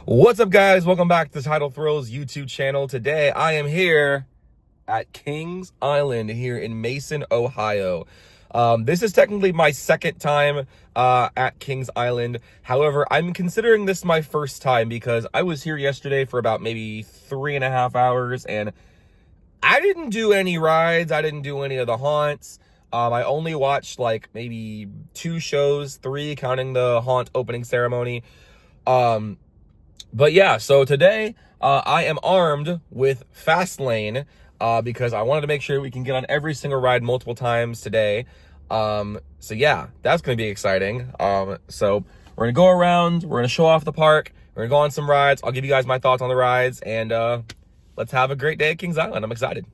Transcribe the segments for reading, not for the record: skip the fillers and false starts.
What's up, guys? Welcome back to the Tidal Thrills YouTube channel. Today I am here at Kings Island here in Mason, Ohio. This is technically my second time at Kings Island. However, I'm considering this my first time because I was here yesterday for about maybe 3.5 hours and I didn't do any rides. I didn't do any of the haunts. I only watched like maybe 2 shows, 3 counting the haunt opening ceremony. But yeah, so today I am armed with Fastlane because I wanted to make sure we can get on every single ride multiple times today. So yeah, that's going to be exciting. So we're going to go around, we're going to show off the park, we're going to go on some rides. I'll give you guys my thoughts on the rides, and let's have a great day at Kings Island. I'm excited.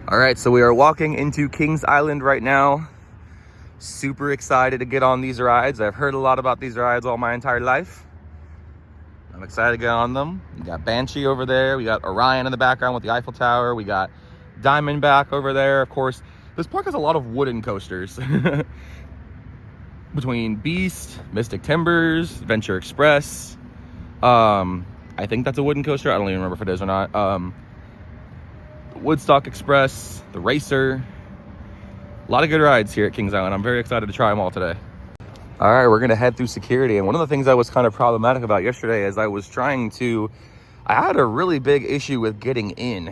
All right, so we are walking into Kings Island right now. Super excited to get on these rides. I've heard a lot about these rides all my entire life. I'm excited to get on them. We got Banshee over there. We got Orion in the background with the Eiffel Tower. We got Diamondback over there. Of course, this park has a lot of wooden coasters. Between Beast, Mystic Timbers, Venture Express. I think that's a wooden coaster. I don't even remember if it is or not. Woodstock Express, the Racer. A lot of good rides here at Kings Island. I'm very excited to try them all today. All right, we're gonna head through security. And one of the things that was kind of problematic about yesterday is I had a really big issue with getting in.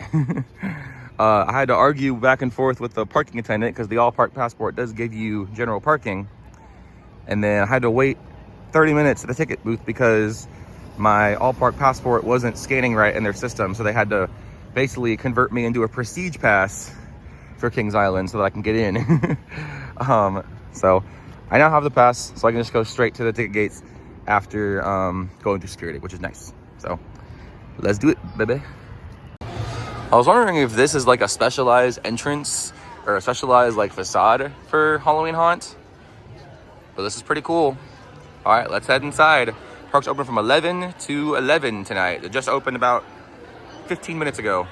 I had to argue back and forth with the parking attendant because the All Park Passport does give you general parking. And then I had to wait 30 minutes at the ticket booth because my All Park Passport wasn't scanning right in their system. So they had to basically convert me into a Prestige Pass for Kings Island so that I can get in. So I now have the pass, so I can just go straight to the ticket gates after going through security, which is nice. So let's do it, baby. I was wondering if this is like a specialized entrance or a specialized like facade for Halloween Haunt, but this is pretty cool. All right, let's head inside. Park's open from 11 to 11 tonight. It just opened about 15 minutes ago.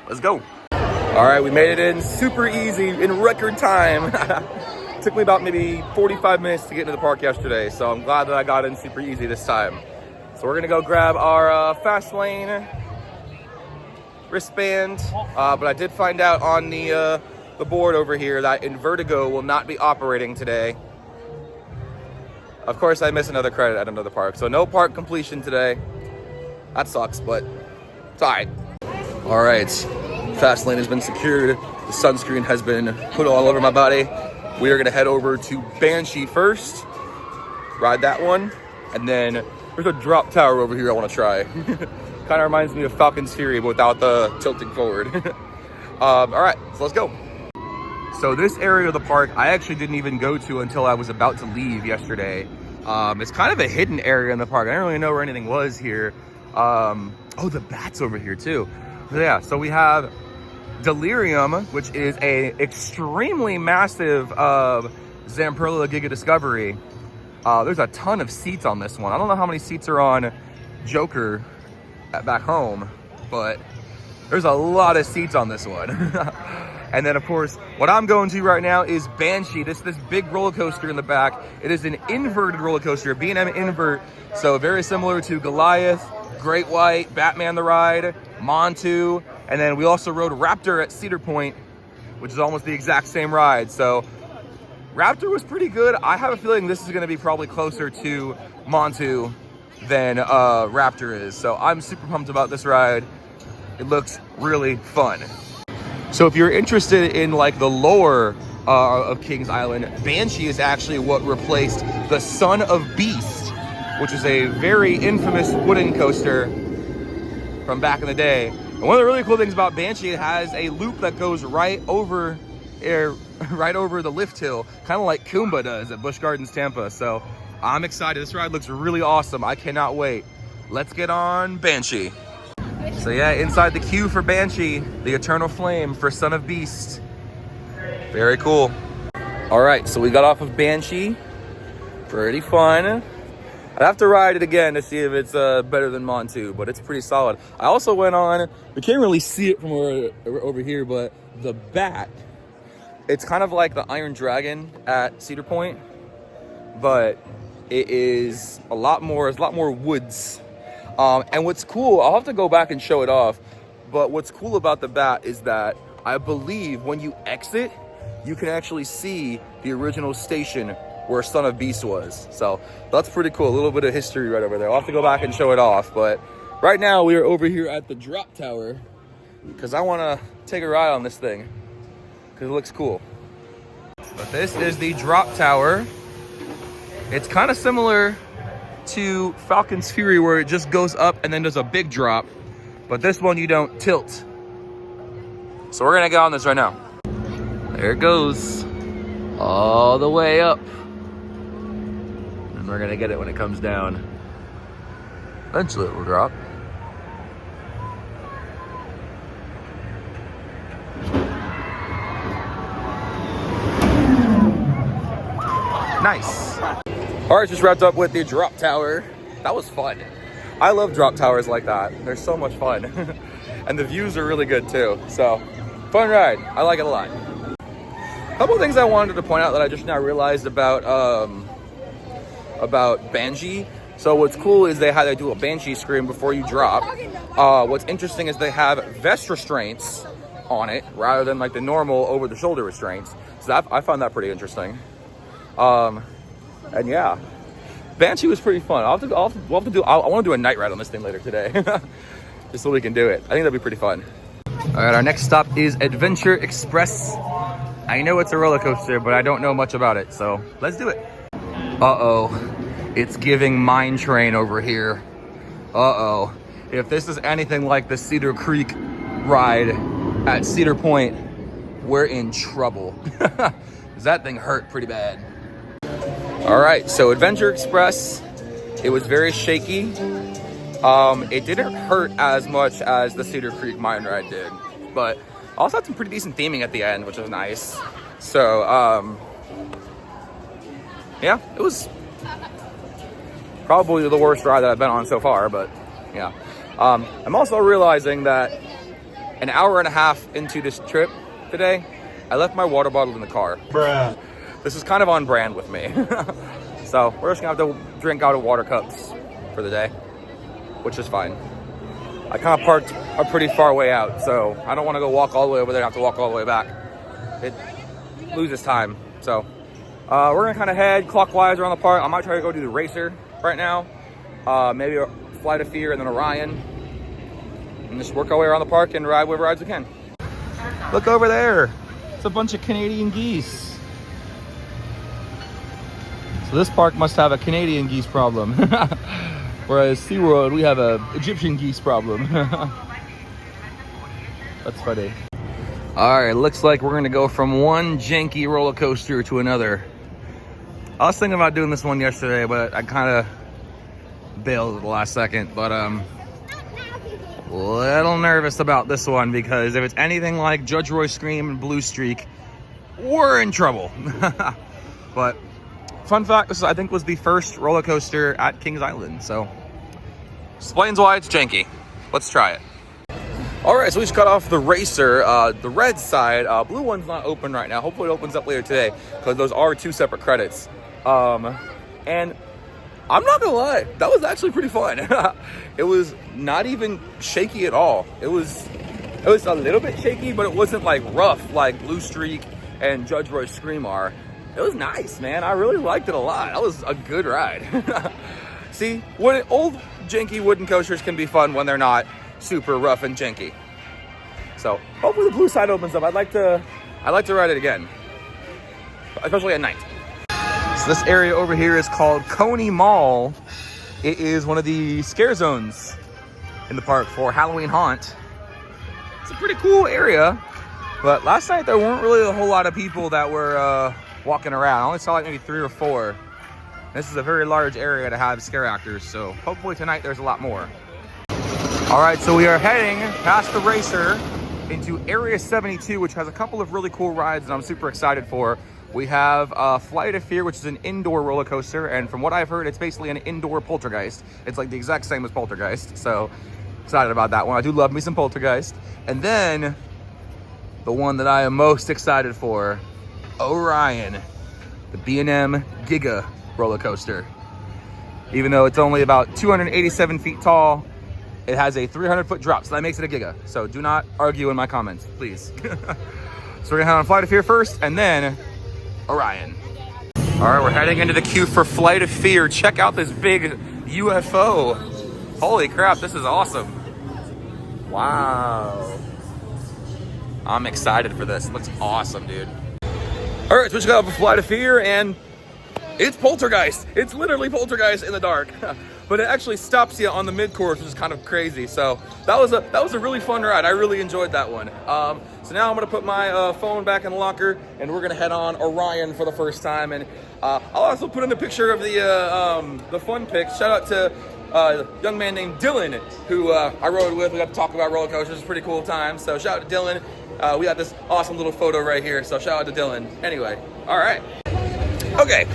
Let's go. All right, we made it in super easy in record time. Took me about maybe 45 minutes to get into the park yesterday, so I'm glad that I got in super easy this time. So we're gonna go grab our Fastlane wristband, but I did find out on the board over here that Invertigo will not be operating today. Of course, I missed another credit at another park, so no park completion today. That sucks, but it's all right. All right, Fastlane has been secured. The sunscreen has been put all over my body. We are gonna head over to Banshee first, ride that one, and then there's a drop tower over here I wanna try. Kind of reminds me of Falcon's Fury, but without the tilting forward. All right, so let's go. So this area of the park, I actually didn't even go to until I was about to leave yesterday. It's kind of a hidden area in the park. I didn't really know where anything was here. Oh, the bats over here too. So yeah, so we have Delirium, which is a extremely massive Zamperla Giga Discovery. There's a ton of seats on this one. I don't know how many seats are on Joker back home, but there's a lot of seats on this one. And then of course, what I'm going to right now is Banshee. This big roller coaster in the back. It is an inverted roller coaster, a B&M invert. So very similar to Goliath, Great White, Batman the Ride, Montu, and then we also rode Raptor at Cedar Point, which is almost the exact same ride. So Raptor was pretty good. I have a feeling this is gonna be probably closer to Montu than Raptor is. So I'm super pumped about this ride. It looks really fun. So if you're interested in like the lore of Kings Island, Banshee is actually what replaced the Son of Beast, which is a very infamous wooden coaster from back in the day. And one of the really cool things about Banshee, it has a loop that goes right over the lift hill, kind of like Kumba does at Busch Gardens, Tampa. So I'm excited. This ride looks really awesome. I cannot wait. Let's get on Banshee. So yeah, inside the queue for Banshee, the Eternal Flame for Son of Beast. Very cool. All right, so we got off of Banshee. Pretty fun. I'd have to ride it again to see if it's better than Montu, but it's pretty solid. I also went on, we can't really see it from over here, but the Bat, it's kind of like the Iron Dragon at Cedar Point, but it is a lot more woods. And what's cool, I'll have to go back and show it off, but what's cool about the bat is that I believe when you exit, you can actually see the original station where Son of Beast was. So that's pretty cool. A little bit of history right over there. I'll have to go back and show it off, but right now we are over here at the drop tower because I want to take a ride on this thing because it looks cool. But this is the drop tower. It's kind of similar to Falcon's Fury where it just goes up and then there's a big drop, but this one you don't tilt. So we're gonna get on this right now. There it goes, all the way up. And we're gonna get it when it comes down. Eventually it will drop. Nice. All right, just wrapped up with the drop tower. That was fun. I love drop towers like that. They're so much fun. And the views are really good too. So, fun ride. I like it a lot. A couple of things I wanted to point out that I just now realized about Banshee. So what's cool is they do a Banshee scream before you drop. What's interesting is they have vest restraints on it rather than like the normal over-the-shoulder restraints. So I found that pretty interesting. And yeah, Banshee was pretty fun. I want to do a night ride on this thing later today, just so we can do it. I think that'd be pretty fun. All right, our next stop is Adventure Express. I know it's a roller coaster, but I don't know much about it, so let's do it. Uh-oh, it's giving Mine Train over here. Uh-oh, if this is anything like the Cedar Creek ride at Cedar Point, we're in trouble. That thing hurt pretty bad. All right, so Adventure Express, it was very shaky. It didn't hurt as much as the Cedar Creek Mine Ride did, but also had some pretty decent theming at the end, which was nice. So, yeah, it was probably the worst ride that I've been on so far, but yeah. I'm also realizing that an hour and a half into this trip today, I left my water bottle in the car. Bruh. This is kind of on brand with me. So we're just gonna have to drink out of water cups for the day, which is fine. I kind of parked a pretty far way out, so I don't want to go walk all the way over there and have to walk all the way back. It loses time. So we're gonna kind of head clockwise around the park. I might try to go do the Racer right now. Maybe a Flight of Fear and then Orion. And just work our way around the park and ride whatever rides we can. Look over there. It's a bunch of Canadian geese. So this park must have a Canadian geese problem. Whereas SeaWorld, we have a Egyptian geese problem. That's funny. All right, looks like we're gonna go from one janky roller coaster to another. I was thinking about doing this one yesterday, but I kind of bailed at the last second. But a little nervous about this one because if it's anything like Judge Roy Scream and Blue Streak, we're in trouble. But fun fact, this I think was the first roller coaster at Kings Island, so explains why it's janky. Let's try it. All right, so we just cut off the Racer, the red side. Blue one's not open right now. Hopefully it opens up later today because those are 2 separate credits. And I'm not gonna lie, that was actually pretty fun. It was not even shaky at all. It was a little bit shaky, but it wasn't like rough like Blue Streak and Judge Roy Scream are. It was nice, man. I really liked it a lot. That was a good ride. See, old janky wooden coasters can be fun when they're not super rough and janky. So hopefully the blue side opens up. I'd like to ride it again, especially at night. So this area over here is called Coney Mall. It is one of the scare zones in the park for Halloween Haunt. It's a pretty cool area, but last night there weren't really a whole lot of people that were walking around. I only saw like maybe 3 or 4. This is a very large area to have scare actors, so hopefully tonight there's a lot more. All right, so we are heading past the Racer into Area 72, which has a couple of really cool rides that I'm super excited for. We have Flight of Fear, which is an indoor roller coaster, and from what I've heard, it's basically an indoor Poltergeist. It's like the exact same as Poltergeist, so excited about that one. I do love me some Poltergeist. And then the one that I am most excited for, Orion, the B&M Giga roller coaster. Even though it's only about 287 feet tall, it has a 300-foot drop, so that makes it a giga. So do not argue in my comments, please. So we're gonna head on Flight of Fear first, and then Orion. All right, we're heading into the queue for Flight of Fear. Check out this big UFO. Holy crap, this is awesome. Wow. I'm excited for this. It looks awesome, dude. All right, so we just got off a Flight of Fear, and it's Poltergeist. It's literally Poltergeist in the dark. But it actually stops you on the mid-course, which is kind of crazy. So that was a really fun ride. I really enjoyed that one. So now I'm gonna put my phone back in the locker, and we're gonna head on Orion for the first time. And I'll also put in a picture of the fun pics. Shout out to a young man named Dylan, who I rode with. We got to talk about roller coasters. It's a pretty cool time. So shout out to Dylan. We got this awesome little photo right here. So shout out to Dylan. Anyway, all right. Okay,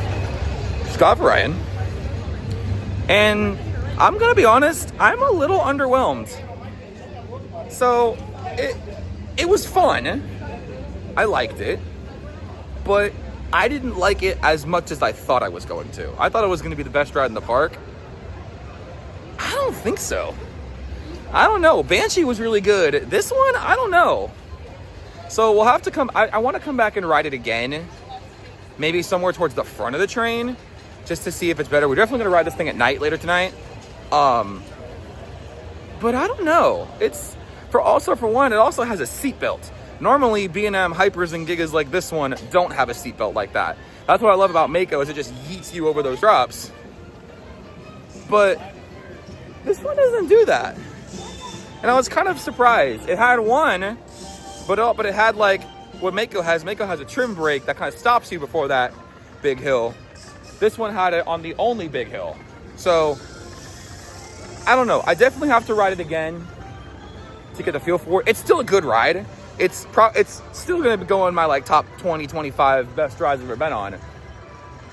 Scott Orion. And I'm gonna be honest, I'm a little underwhelmed. So it was fun. I liked it, but I didn't like it as much as I thought I was going to. I thought it was gonna be the best ride in the park. I don't think so. I don't know. Banshee was really good. This one, I don't know. So we'll have to come, I want to come back and ride it again. Maybe somewhere towards the front of the train, just to see if it's better. We're definitely gonna ride this thing at night later tonight. But I don't know. It's for one, it also has a seatbelt. Normally B&M Hypers and Gigas like this one don't have a seatbelt like that. That's what I love about Mako, is it just yeets you over those drops. But this one doesn't do that. And I was kind of surprised. It had one, but it had like what Mako has. Mako has a trim brake that kind of stops you before that big hill. This one had it on the only big hill. So, I don't know. I definitely have to ride it again to get the feel for it. It's still a good ride. It's still going to go in my like top 20, 25 best rides I've ever been on.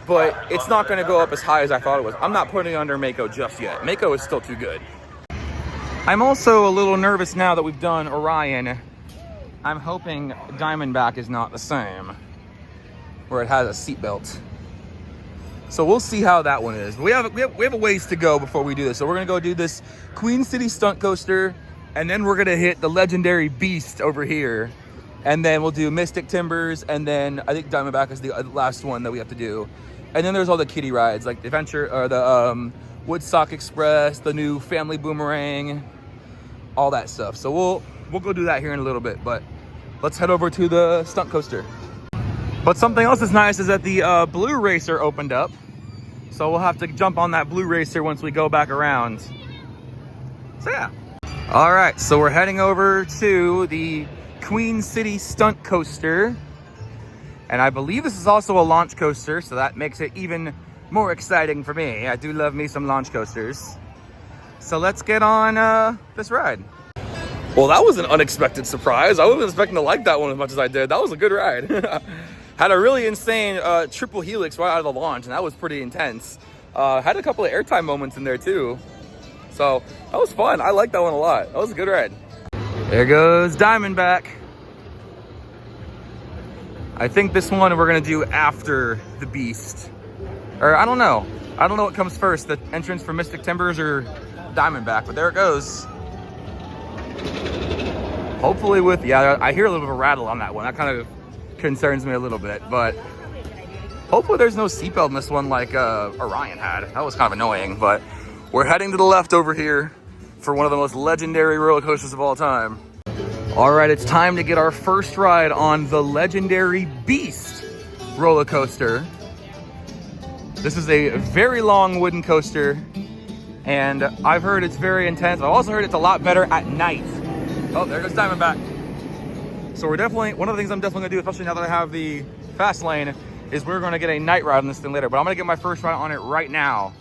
But it's not going to go up as high as I thought it was. I'm not putting it under Mako just yet. Mako is still too good. I'm also a little nervous now that we've done Orion. I'm hoping Diamondback is not the same, where it has a seatbelt. So we'll see how that one is. We have a ways to go before we do this. So we're gonna go do this Queen City stunt coaster, and then we're gonna hit the legendary Beast over here, and then we'll do Mystic Timbers, and then I think Diamondback is the last one that we have to do. And then there's all the kiddie rides like the Adventure or the Woodstock Express, the new Family Boomerang, all that stuff. So we'll go do that here in a little bit. But let's head over to the stunt coaster. But something else that's nice is that the Blue Racer opened up. So we'll have to jump on that Blue Racer once we go back around. So yeah. All right, so we're heading over to the Queen City Stunt Coaster. And I believe this is also a launch coaster, so that makes it even more exciting for me. I do love me some launch coasters. So let's get on this ride. Well, that was an unexpected surprise. I wasn't expecting to like that one as much as I did. That was a good ride. Had a really insane triple helix right out of the launch, and that was pretty intense. Had a couple of airtime moments in there too. So that was fun. I liked that one a lot. That was a good ride. There goes Diamondback. I think this one we're gonna do after the Beast. Or I don't know. I don't know what comes first, the entrance for Mystic Timbers or Diamondback, but there it goes. Hopefully with, yeah, I hear a little bit of a rattle on that one. That kind of concerns me a little bit, but hopefully there's no seatbelt in this one like Orion had. That was kind of annoying, but we're heading to the left over here for one of the most legendary roller coasters of all time. All right, it's time to get our first ride on the legendary Beast roller coaster. This is a very long wooden coaster, and I've heard it's very intense. I've also heard it's a lot better at night. Oh, there goes Diamondback. So we're definitely, one of the things I'm definitely gonna do, especially now that I have the fast lane, is we're gonna get a night ride on this thing later, but I'm gonna get my first ride on it right now.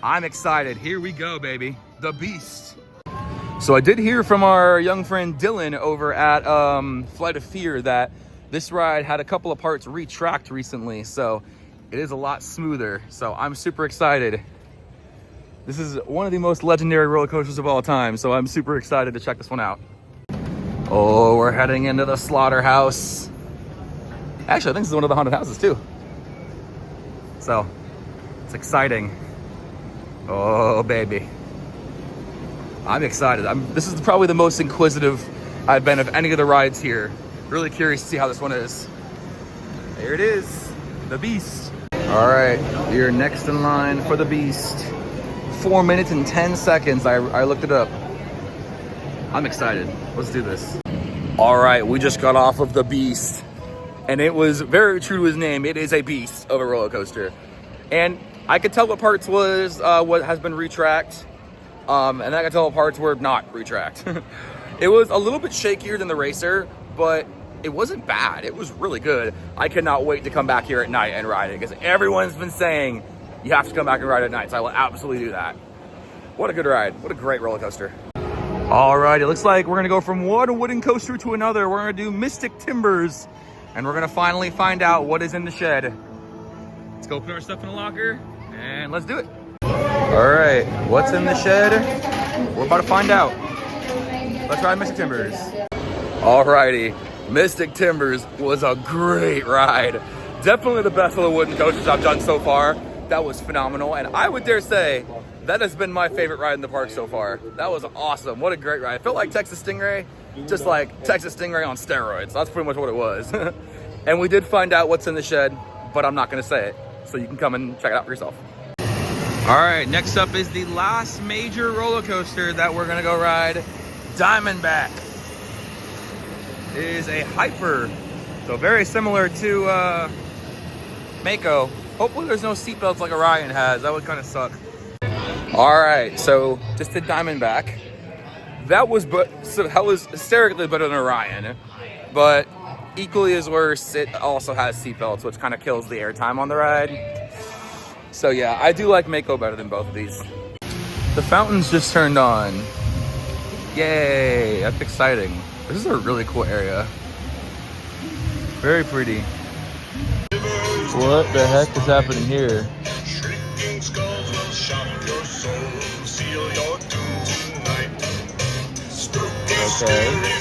I'm excited. Here we go, baby. The Beast. So I did hear from our young friend Dylan over at Flight of Fear that this ride had a couple of parts retracked recently, so it is a lot smoother. So I'm super excited. This is one of the most legendary roller coasters of all time, so I'm super excited to check this one out. Oh, we're heading into the slaughterhouse. Actually, I think this is one of the haunted houses too. So, it's exciting. Oh, baby. I'm excited. This is probably the most inquisitive I've been of any of the rides here. Really curious to see how this one is. There it is, the Beast. All right, you're next in line for the Beast. 4 minutes and 10 seconds, I looked it up. I'm excited, let's do this. All right, we just got off of the Beast. And it was very true to his name. It is a beast of a roller coaster. And I could tell what parts was what has been retracked. And I could tell what parts were not retracked. It was a little bit shakier than the Racer, but it wasn't bad. It was really good. I cannot wait to come back here at night and ride it because everyone's been saying you have to come back and ride at night. So I will absolutely do that. What a good ride. What a great roller coaster. All right, it looks like we're gonna go from one wooden coaster to another. We're gonna do Mystic Timbers, and we're gonna finally find out what is in the shed. Let's go put our stuff in the locker, and let's do it. All right, what's in the shed? We're about to find out. Let's ride Mystic Timbers. All righty, Mystic Timbers was a great ride. Definitely the best of the wooden coasters I've done so far. That was phenomenal, and I would dare say that has been my favorite ride in the park so far. That was awesome. What a great ride. It felt like Texas Stingray, just like Texas Stingray on steroids. That's pretty much what it was. And we did find out what's in the shed, but I'm not gonna say it. So you can come and check it out for yourself. All right, next up is the last major roller coaster that we're gonna go ride, Diamondback. It is a hyper, so very similar to Mako. Hopefully there's no seatbelts like Orion has. That would kind of suck. All right, so just did Diamondback. That was hysterically better than Orion, but equally as worse, it also has seatbelts, which kind of kills the airtime on the ride. So yeah, I do like Mako better than both of these. The fountains just turned on. Yay, that's exciting. This is a really cool area. Very pretty. What the heck is happening here? Okay.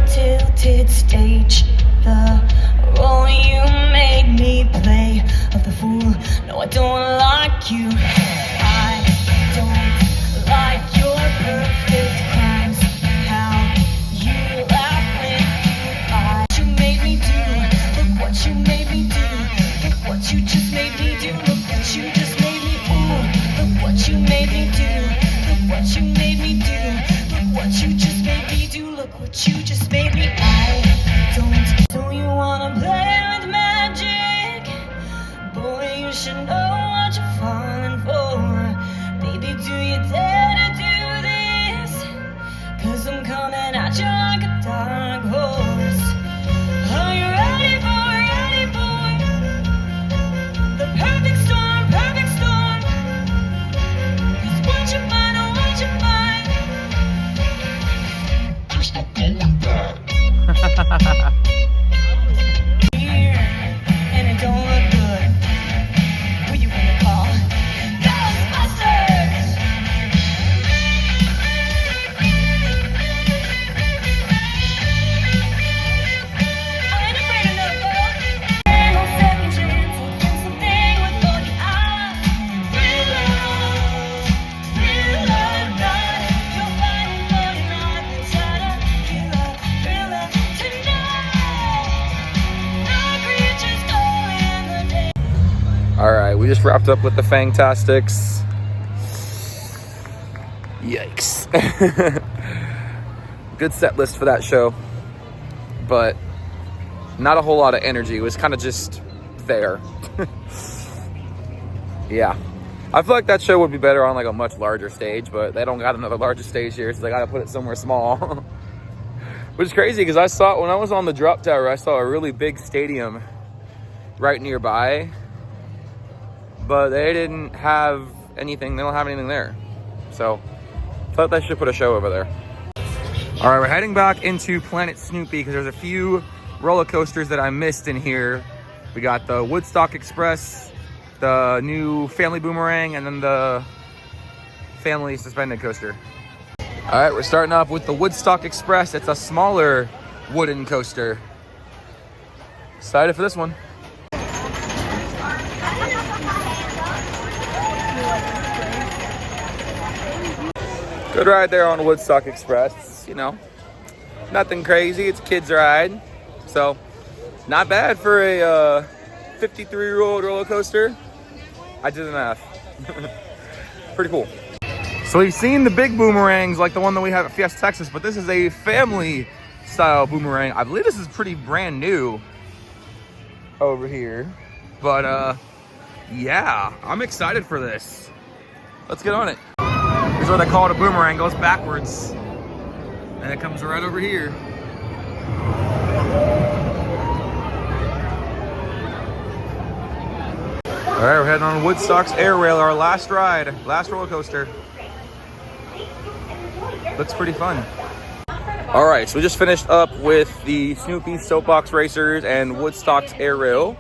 Tilted stage, the role you made me play of the fool. No, I don't like you. I don't like your perfect crimes. How you laugh when you lie. What you made me do. Look what you made me do. Look what you just made me do. Look what you just made me do. Look what you made me do. Look what you made me do. Look what you just made me do. Look what you just made me. I don't. So you wanna play with magic? Boy, you should know what you're falling for. Baby, do you dare to do this? 'Cause I'm coming at you like a dark horse. Are you ready for the perfect storm, perfect storm? 'Cause what you find, oh, what you find. And it don't look good. Who you gonna call? Ghostbusters! I ain't afraid of no ghosts. Ain't no second chance. Do something with all your eyes. Real love, night. You're fighting for your life inside a thriller tonight. No creatures go in the day. All right, we just wrapped up with the Fangtastics. Yikes. Good set list for that show, but not a whole lot of energy. It was kind of just there. Yeah. I feel like that show would be better on like a much larger stage, but they don't got another larger stage here, so they gotta put it somewhere small. Which is crazy because I saw, when I was on the drop tower, I saw a really big stadium right nearby, but they didn't have anything. They don't have anything there. So I thought they should put a show over there. All right, we're heading back into Planet Snoopy because there's a few roller coasters that I missed in here. We got the Woodstock Express, the new Family Boomerang, and then the Family Suspended Coaster. All right, we're starting off with the Woodstock Express. It's a smaller wooden coaster. Excited for this one. Good ride there on Woodstock Express. You know, nothing crazy. It's a kid's ride. So, not bad for a 53-year-old roller coaster. I did the math. Pretty cool. So we've seen the big boomerangs like the one that we have at Fiesta Texas, but this is a family style boomerang. I believe this is pretty brand new over here. But yeah, I'm excited for this. Let's get on it. Here's what they call it, a boomerang. Goes backwards. And it comes right over here. All right, we're heading on Woodstock's Air Rail, our last ride, last roller coaster. Looks pretty fun. All right, so we just finished up with the Snoopy Soapbox Racers and Woodstock's Air Rail.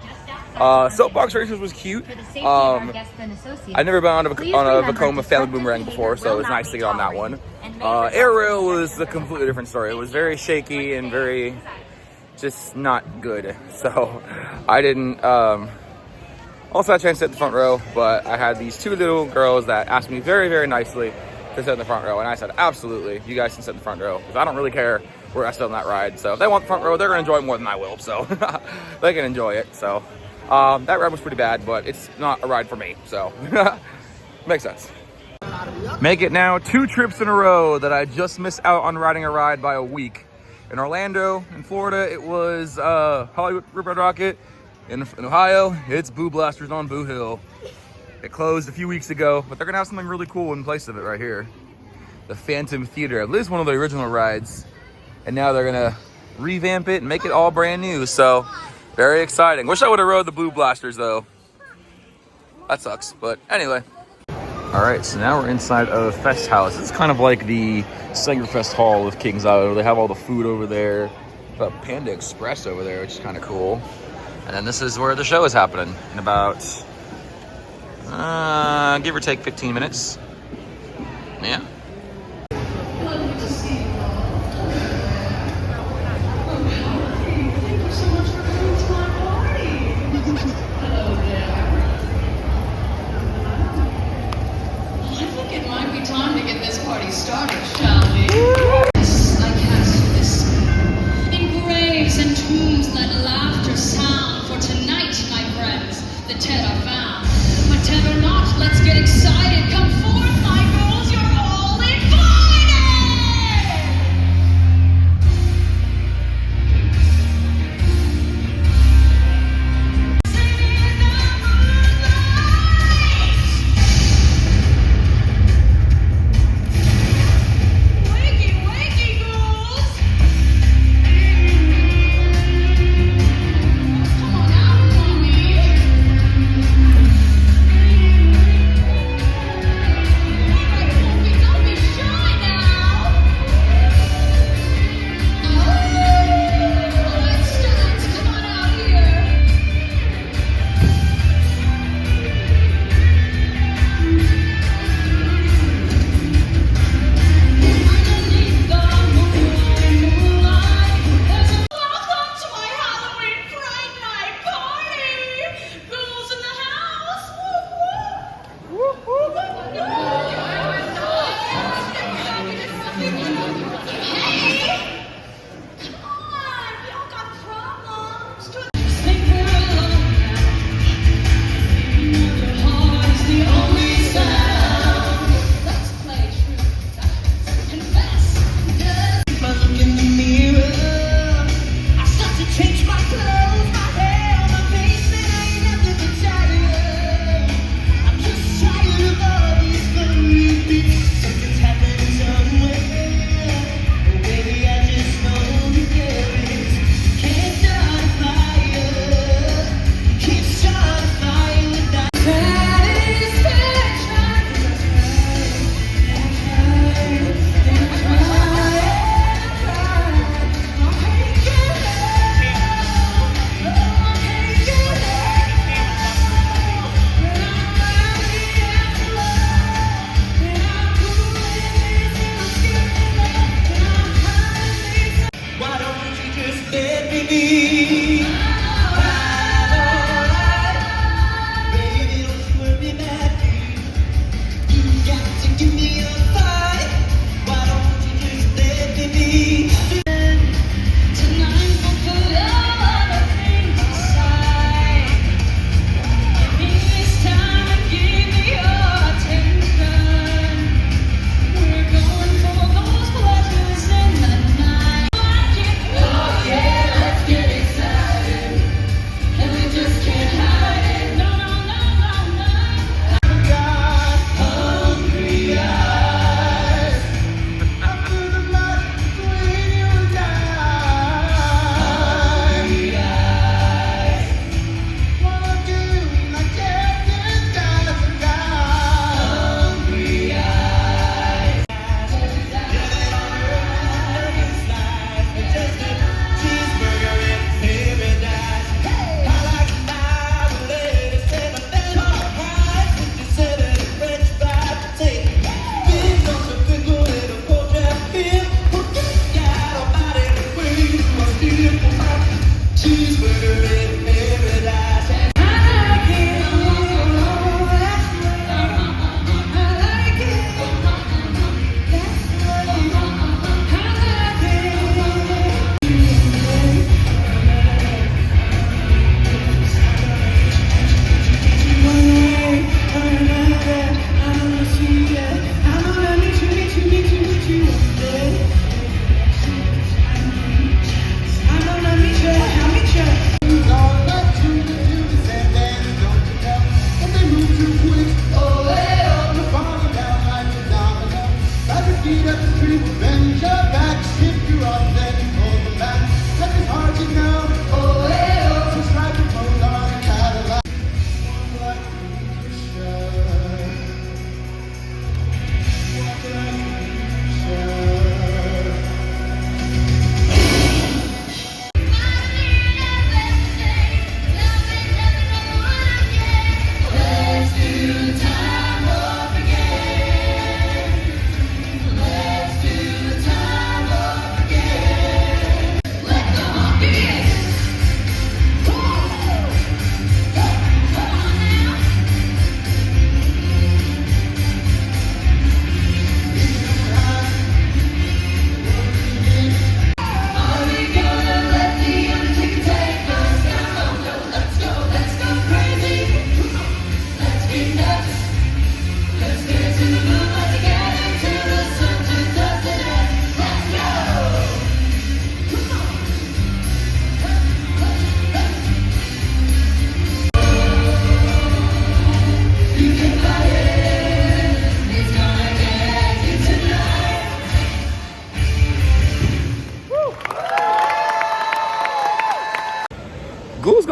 Soapbox Racers was cute. I've never been on a Vekoma Family Boomerang before, so it was nice to get on that one. Air Rail was a completely different story. It was very shaky and very just not good. So I didn't. Also had a chance to sit in the front row, but I had these two little girls that asked me very, very nicely to sit in the front row, and I said, absolutely, you guys can sit in the front row, because I don't really care where I sit on that ride. So if they want the front row, they're going to enjoy it more than I will, so they can enjoy it. So that ride was pretty bad, but it's not a ride for me, so makes sense. Make it now 2 trips in a row that I just missed out on riding a ride by a week. In Orlando, in Florida, it was Hollywood Rip Red Rocket. In Ohio, it's Boo Blasters on Boo Hill. It closed a few weeks ago, but they're gonna have something really cool in place of it right here. The Phantom Theater, at least one of the original rides. And now they're gonna revamp it and make it all brand new. So, very exciting. Wish I would have rode the Boo Blasters though. That sucks, but anyway. All right, so now we're inside of Fest House. It's kind of like the Sangerfest Hall of Kings Island. They have all the food over there. Got Panda Express over there, which is kind of cool. And then this is where the show is happening in about, give or take 15 minutes. Yeah. I think it might be time to get this party started, shall we? Yes, I cast this in graves and tombs, let laughter sound. For tonight, my friends, the dead are found. But dead or not, let's get excited. Come forth, my girls, you're all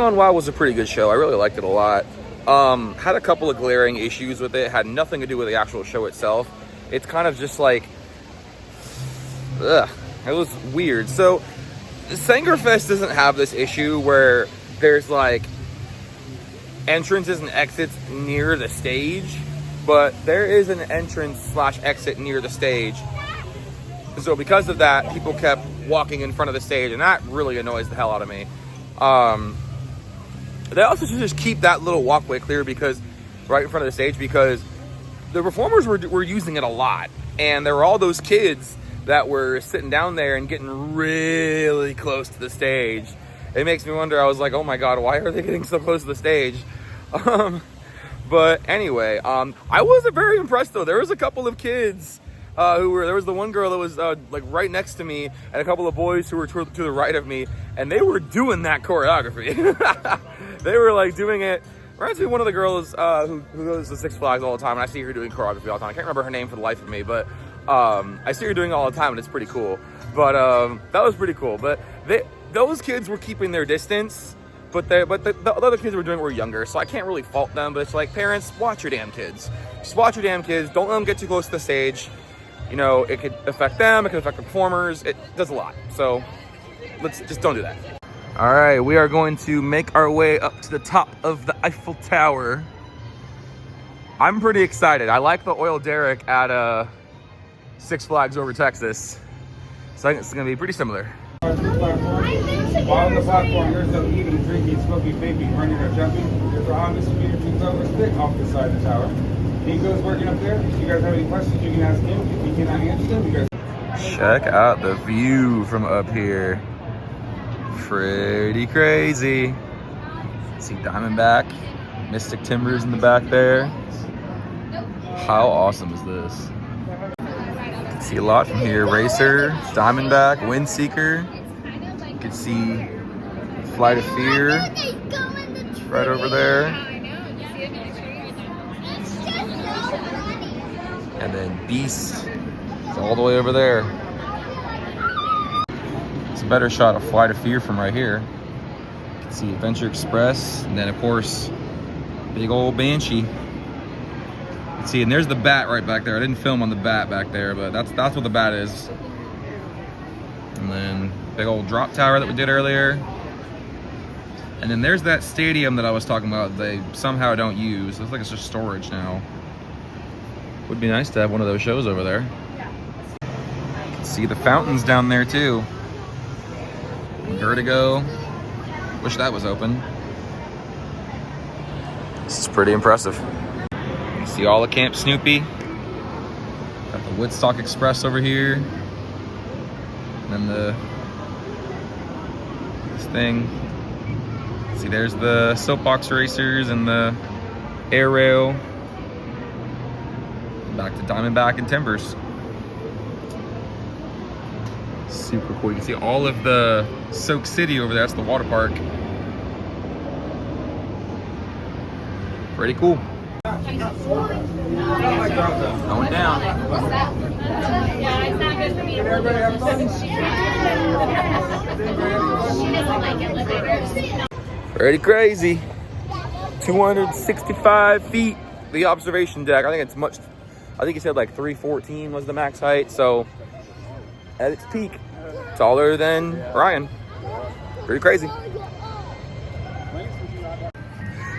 Gone Wild was a pretty good show. I really liked it a lot. Had a couple of glaring issues with it. Had nothing to do with the actual show itself. It's kind of just like, ugh, it was weird. So Sangerfest doesn't have this issue where there's like entrances and exits near the stage, but there is an entrance/exit near the stage. So because of that, people kept walking in front of the stage, and that really annoys the hell out of me. They also should just keep that little walkway clear, because right in front of the stage, because the performers were using it a lot, and there were all those kids that were sitting down there and getting really close to the stage. It makes me wonder. I was like, oh my god, why are they getting so close to the stage? But anyway, I wasn't very impressed though. There was a couple of kids there was the one girl that was like right next to me, and a couple of boys who were to the right of me, and they were doing that choreography. They were like doing it. Reminds me of one of the girls who goes to Six Flags all the time, and I see her doing choreography all the time. I can't remember her name for the life of me, but I see her doing it all the time, and it's pretty cool. But that was pretty cool. But those kids were keeping their distance, but the other kids were doing it were younger, so I can't really fault them. But it's like, parents, watch your damn kids. Just watch your damn kids. Don't let them get too close to the stage. You know, it could affect them. It could affect the performers. It does a lot. So let's just don't do that. All right, we are going to make our way up to the top of the Eiffel Tower. I'm pretty excited. I like the oil derrick at Six Flags Over Texas. So I think it's gonna be pretty similar. While on the platform, there's no eating, drinking, smoking, vaping, running, or jumping. There's a Honda speeder 2 stick off the side of the tower. Nico's working up there. If you guys have any questions, you can ask him. If you cannot answer them, you guys... Check out the view from up here. Pretty crazy. See Diamondback, Mystic Timbers in the back there. How awesome is this? See a lot from here. Racer, Diamondback, Windseeker. You can see Flight of Fear right over there. And then Beast is all the way over there. It's a better shot of Flight of Fear from right here. You can see Adventure Express, and then of course, big old Banshee. See, and there's the bat right back there. I didn't film on the bat back there, but that's what the bat is. And then big old drop tower that we did earlier. And then there's that stadium that I was talking about they somehow don't use. Looks like it's just storage now. Would be nice to have one of those shows over there. See the fountains down there too. Vertigo. Wish that was open. This is pretty impressive. You see all of Camp Snoopy. Got the Woodstock Express over here. And then this thing. See, there's the soapbox racers and the air rail. Back to Diamondback and Timbers. Super cool. You can see all of the Soak City over there. That's the water park. Pretty cool. Going down. Yeah, it's not good for me to hold it. She doesn't like elevators. Pretty crazy. 265 feet. The observation deck. I think it's much. I think he said like 314 was the max height. So at its peak, taller than Ryan. Pretty crazy.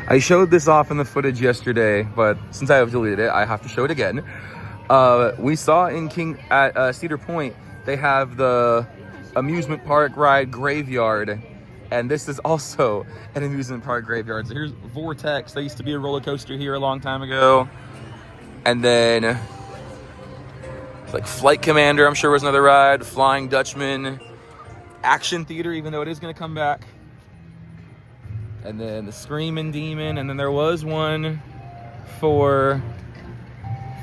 I showed this off in the footage yesterday, but since I have deleted it, I have to show it again. We saw at Cedar Point, they have the amusement park ride Graveyard, and this is also an amusement park graveyard. So here's Vortex. There used to be a roller coaster here a long time ago. And then like Flight Commander, I'm sure was another ride. Flying Dutchman, Action Theater, even though it is going to come back. And then the Screaming Demon, and then there was one for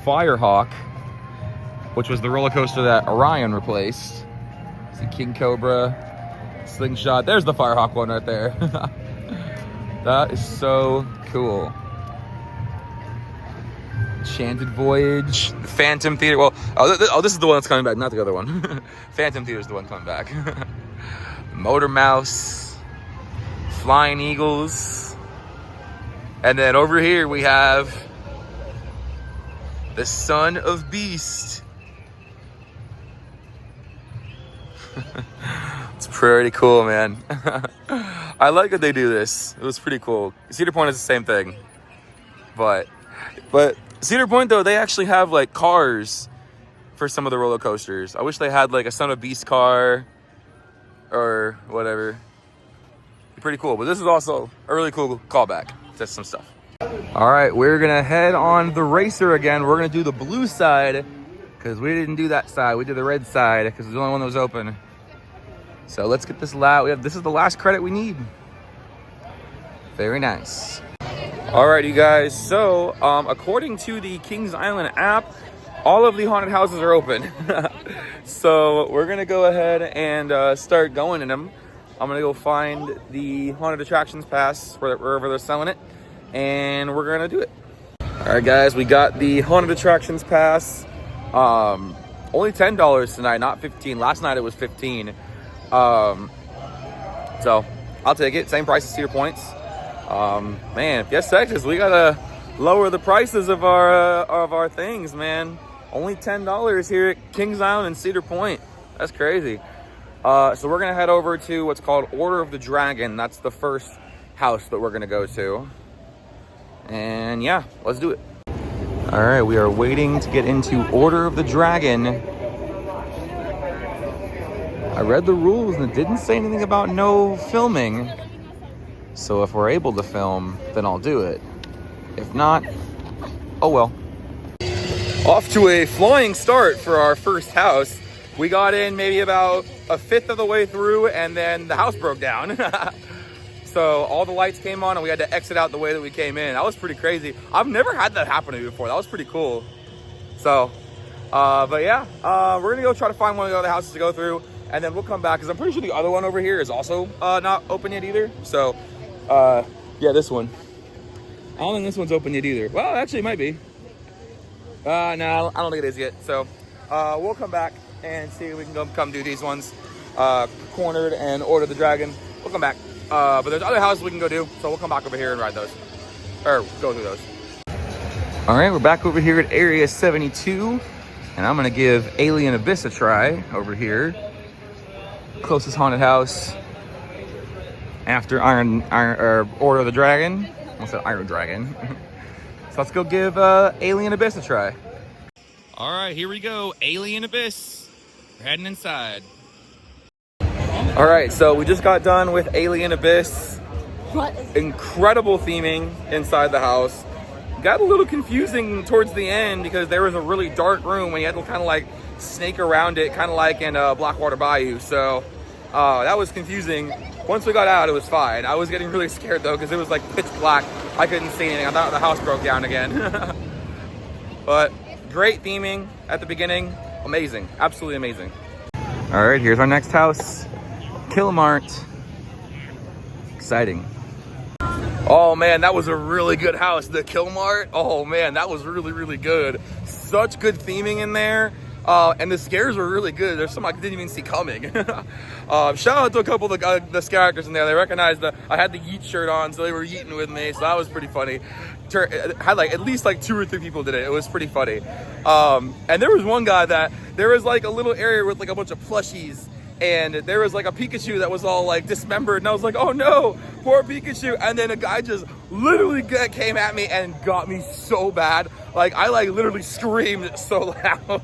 Firehawk, which was the roller coaster that Orion replaced. See King Cobra, Slingshot. There's the Firehawk one right there. That is so cool. Enchanted Voyage, Phantom Theater. Well, this is the one that's coming back, not the other one. Phantom Theater is the one coming back. Motor Mouse, Flying Eagles. And then over here we have the Son of Beast. It's pretty cool, man. I like that they do this. It was pretty cool. Cedar Point is the same thing. But Cedar Point, though, they actually have like cars for some of the roller coasters. I wish they had like a Son of Beast car or whatever. Pretty cool. But this is also a really cool callback to some stuff. All right, we're gonna head on the racer again. We're gonna do the blue side because we didn't do that side. We did the red side because it's the only one that was open. So let's get this this is the last credit we need. Very nice. All right, you guys. So according to the Kings Island app, all of the haunted houses are open. So we're gonna go ahead and start going in them. I'm gonna go find the haunted attractions pass wherever they're selling it, and we're gonna do it. All right, guys, we got the haunted attractions pass. Only $10 tonight, not $15. Last night it was $15. So I'll take it. Same price as Cedar Point's. Man, yes, Texas, we gotta lower the prices of our things, man. Only $10 here at Kings Island and Cedar Point. That's crazy. So we're gonna head over to what's called Order of the Dragon. That's the first house that we're gonna go to. And yeah, let's do it. All right, we are waiting to get into Order of the Dragon. I read the rules and it didn't say anything about no filming. So if we're able to film, then I'll do it. If not, oh well. Off to a flying start for our first house. We got in maybe about a fifth of the way through and then the house broke down. So all the lights came on and we had to exit out the way that we came in. That was pretty crazy. I've never had that happen to me before. That was pretty cool. So, but yeah, we're gonna go try to find one of the other houses to go through and then we'll come back because I'm pretty sure the other one over here is also not open yet either. So, yeah, this one. I don't think this one's open yet either. Well, actually it might be. No, I don't think it is yet. So, we'll come back and see if we can come do these ones. Cornered and Order of the Dragon. We'll come back. But there's other houses we can go do, so we'll come back over here and ride those. Or go through those. All right, we're back over here at Area 72. And I'm gonna give Alien Abyss a try over here. Closest haunted house after Order of the Dragon. I almost said Iron Dragon. So let's go give Alien Abyss a try. All right, here we go. Alien Abyss. We're heading inside. All right, so we just got done with Alien Abyss. Incredible theming inside the house. Got a little confusing towards the end because there was a really dark room and you had to kind of like snake around it, kind of like in Blackwater Bayou. So that was confusing. Once we got out, it was fine. I was getting really scared though because it was like pitch black. I couldn't see anything. I thought the house broke down again. But great theming at the beginning. Amazing, absolutely amazing. All right, here's our next house. Kilmart. Exciting. Oh man, that was a really good house. The Kilmart. Oh man, that was really, really good. Such good theming in there. And the scares were really good. There's some I didn't even see coming. Shout out to a couple of the scare actors in there. They recognized I had the Yeet shirt on, so they were yeeting with me. So that was pretty funny. Had like at least like 2 or 3 people did it. It was pretty funny. And there was one guy that there was like a little area with like a bunch of plushies. And there was like a Pikachu that was all like dismembered. And I was like, oh no, poor Pikachu. And then a guy just literally came at me and got me so bad. Like I like literally screamed so loud.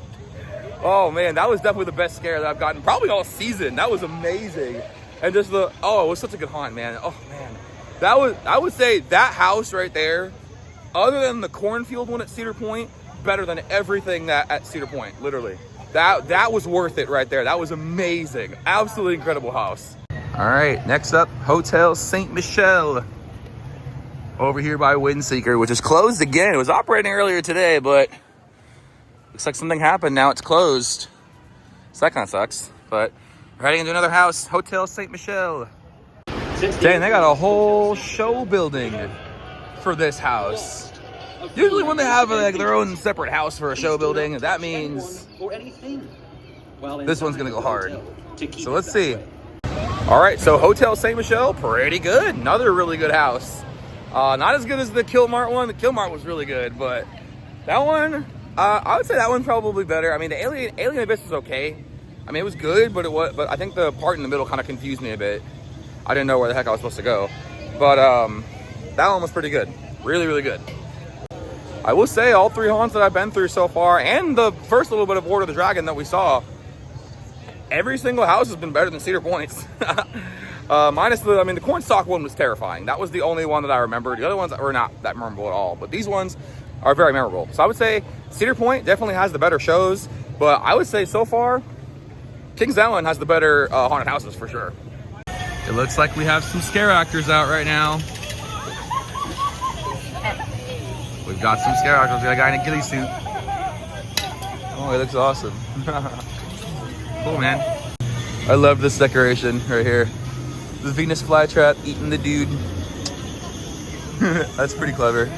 Oh man, that was definitely the best scare that I've gotten probably all season. That was amazing. And just it was such a good haunt, man. Oh man, I would say that house right there, other than the cornfield one at Cedar Point, better than everything at Cedar Point, literally. That was worth it right there. That was amazing. Absolutely incredible house. All right, next up, Hotel Saint Michel. Over here by Windseeker, which is closed again. It was operating earlier today, but looks like something happened. Now it's closed. So that kind of sucks. But we're heading into another house, Hotel Saint Michel. Dang, they got a whole show building for this house. Usually when they have like their own separate house for a show building, that means this one's gonna go hard. So let's see. All right, so Hotel St. Michel, pretty good. Another really good house. Not as good as the Kilmart one. The Kilmart was really good, but that one, I would say that one's probably better. I mean, the Alien Abyss was okay. I mean, it was good, but I think the part in the middle kind of confused me a bit. I didn't know where the heck I was supposed to go. But that one was pretty good. Really, really good. I will say all three haunts that I've been through so far, and the first little bit of Order of the Dragon that we saw, every single house has been better than Cedar Point's. Minus the Cornstalk one was terrifying. That was the only one that I remember. The other ones were not that memorable at all, but these ones are very memorable. So I would say Cedar Point definitely has the better shows, but I would say so far, Kings Island has the better haunted houses for sure. It looks like we have some scare actors out right now. We've got some scare actors. We got a guy in a ghillie suit. Oh, he looks awesome. Cool, man. I love this decoration right here. The Venus flytrap eating the dude. That's pretty clever.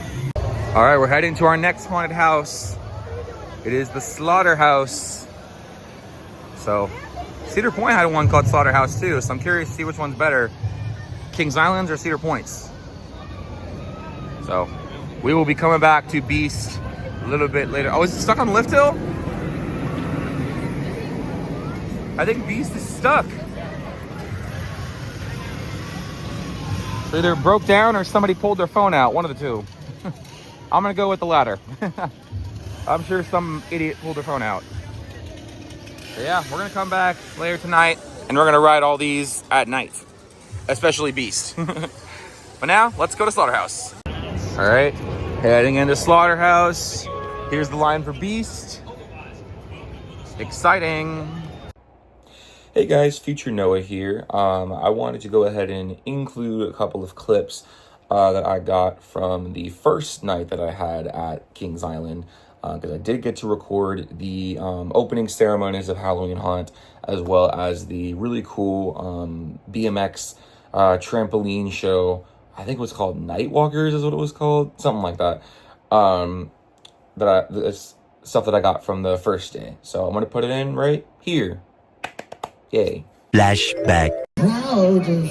All right, we're heading to our next haunted house. It is the Slaughterhouse. So, Cedar Point had one called Slaughterhouse too, so I'm curious to see which one's better. Kings Island's or Cedar Point's. So, we will be coming back to Beast a little bit later. Oh, is it stuck on Lift Hill? I think Beast is stuck. So either broke down or somebody pulled their phone out. One of the two. I'm gonna go with the latter. I'm sure some idiot pulled their phone out. So yeah, we're gonna come back later tonight and we're gonna ride all these at night. Especially Beast. But now, let's go to Slaughterhouse. All right, heading into Slaughterhouse. Here's the line for Beast. Exciting. Hey guys, Future Noah here. I wanted to go ahead and include a couple of clips that I got from the first night that I had at Kings Island, because I did get to record the opening ceremonies of Halloween Haunt, as well as the really cool BMX trampoline show. I think it was called Nightwalkers is what it was called, something like that. It's stuff that I got from the first day. So I'm gonna put it in right here. Yay. Flashback. Proud of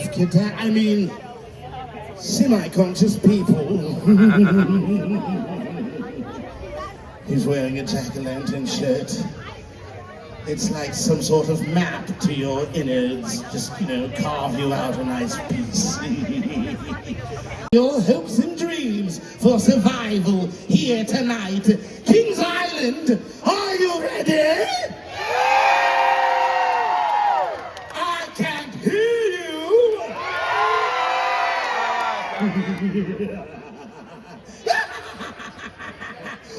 semi-conscious people. He's wearing a jack-o'-lantern shirt. It's like some sort of map to your innards. Just, carve you out a nice piece. Your hopes and dreams for survival here tonight. Kings Island, are you ready?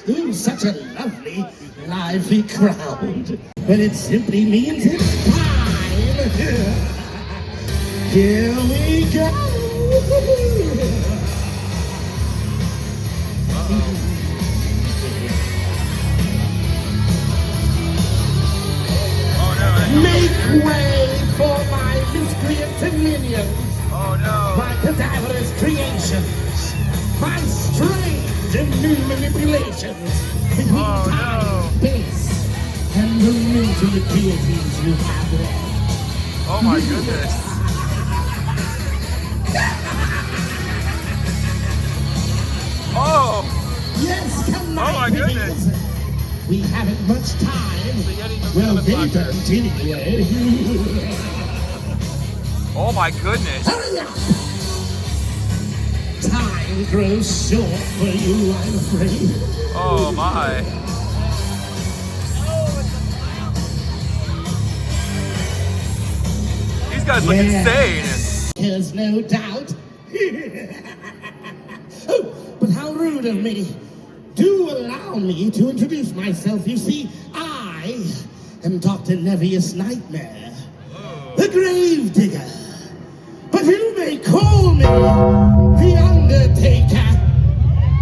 Ooh, such a lovely, lively crowd. But it simply means it's time. Here we go. Make way for my miscreant minions. Oh no. My cadaverous creations, my strange and new manipulations between time, space, and the mental deities you have left. Oh my goodness. Oh. Yes, come Oh my goodness. We haven't much time. Well, they don't anyway. Oh my goodness. Hurry up! Time grows short for you, I'm afraid. Oh my. These guys look insane. There's no doubt. Oh, but how rude of me. Do allow me to introduce myself. You see, I am Dr. Nevius Nightmare, the Grave Digger. But you may call me the Undertaker.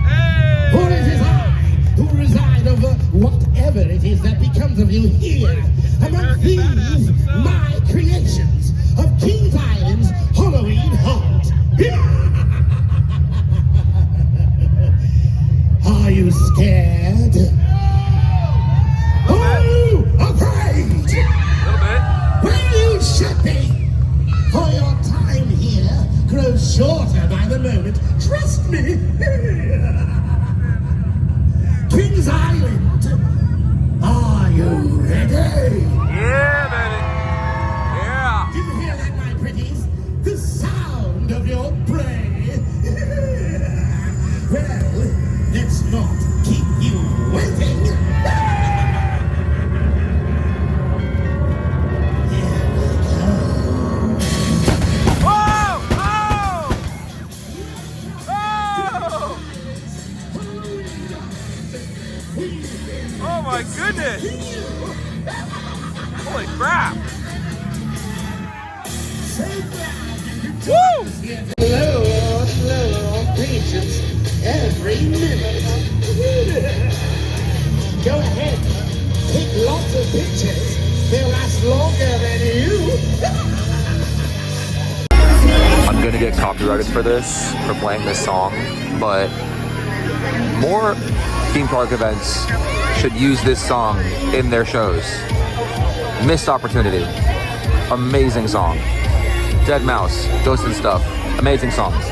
Hey! For it is I who reside over whatever it is that becomes of you here, among these, my creations of Kings Island's Halloween Haunt. Are you scared? Are you afraid? A little bit. Well, you should be. For me. Kings Island, are you ready? Yeah, baby. Yeah. Do you hear that, my pretties? The sound of your prey. Well, let's not keep you waiting. Whoa! Oh! Oh my goodness! Holy crap! Woo! Slow patience every minute. Go ahead, take lots of pictures. They'll last longer than you. I'm gonna get copyrighted for this, for playing this song, but more theme park events should use this song in their shows. Missed opportunity. Amazing song. Dead Mouse, Ghost and Stuff. Amazing songs.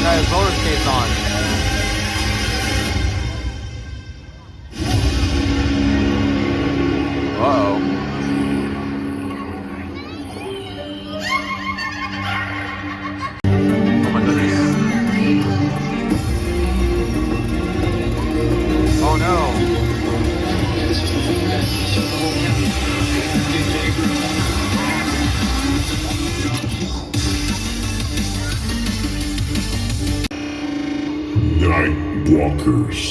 Guys, roller skates on. Uh-oh. Oh my goodness. Oh no. Night Walkers.